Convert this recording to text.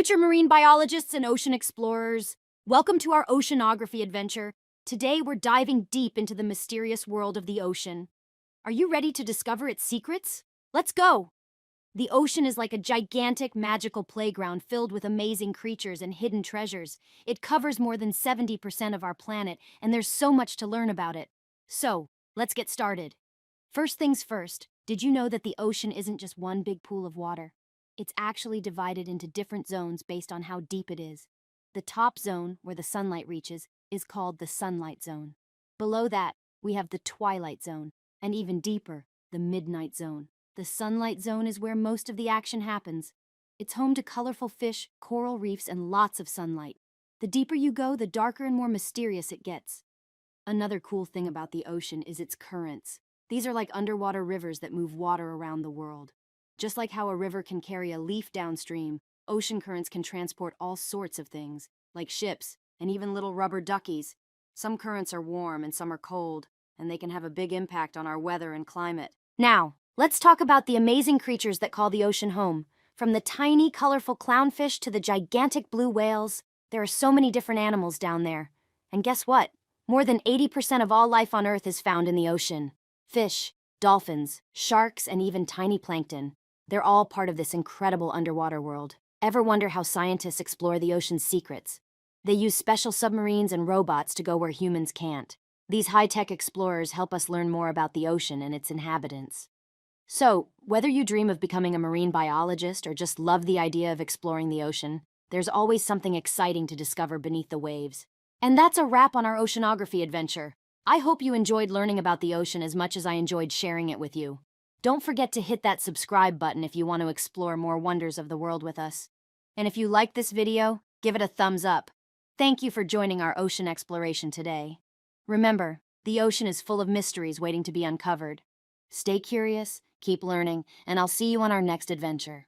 future marine biologists and ocean explorers. Welcome to our oceanography adventure. Today we're diving deep into the mysterious world of the ocean. Are you ready to discover its secrets? Let's go! The ocean is like a gigantic magical playground filled with amazing creatures and hidden treasures. It covers more than 70% of our planet, and there's so much to learn about it. So, let's get started. First things first, did you know that the ocean isn't just one big pool of water? It's actually divided into different zones based on how deep it is. The top zone, where the sunlight reaches, is called the sunlight zone. Below that, we have the twilight zone, and even deeper, the midnight zone. The sunlight zone is where most of the action happens. It's home to colorful fish, coral reefs, and lots of sunlight. The deeper you go, the darker and more mysterious it gets. Another cool thing about the ocean is its currents. These are like underwater rivers that move water around the world. Just like how a river can carry a leaf downstream, ocean currents can transport all sorts of things, like ships and even little rubber duckies. Some currents are warm and some are cold, and they can have a big impact on our weather and climate. Now, let's talk about the amazing creatures that call the ocean home. From the tiny, colorful clownfish to the gigantic blue whales, there are so many different animals down there. And guess what? More than 80% of all life on Earth is found in the ocean. Fish, dolphins, sharks, and even tiny plankton. They're all part of this incredible underwater world. Ever wonder how scientists explore the ocean's secrets? They use special submarines and robots to go where humans can't. These high-tech explorers help us learn more about the ocean and its inhabitants. So, whether you dream of becoming a marine biologist or just love the idea of exploring the ocean, there's always something exciting to discover beneath the waves. And that's a wrap on our oceanography adventure. I hope you enjoyed learning about the ocean as much as I enjoyed sharing it with you. Don't forget to hit that subscribe button if you want to explore more wonders of the world with us. And if you liked this video, give it a thumbs up. Thank you for joining our ocean exploration today. Remember, the ocean is full of mysteries waiting to be uncovered. Stay curious, keep learning, and I'll see you on our next adventure.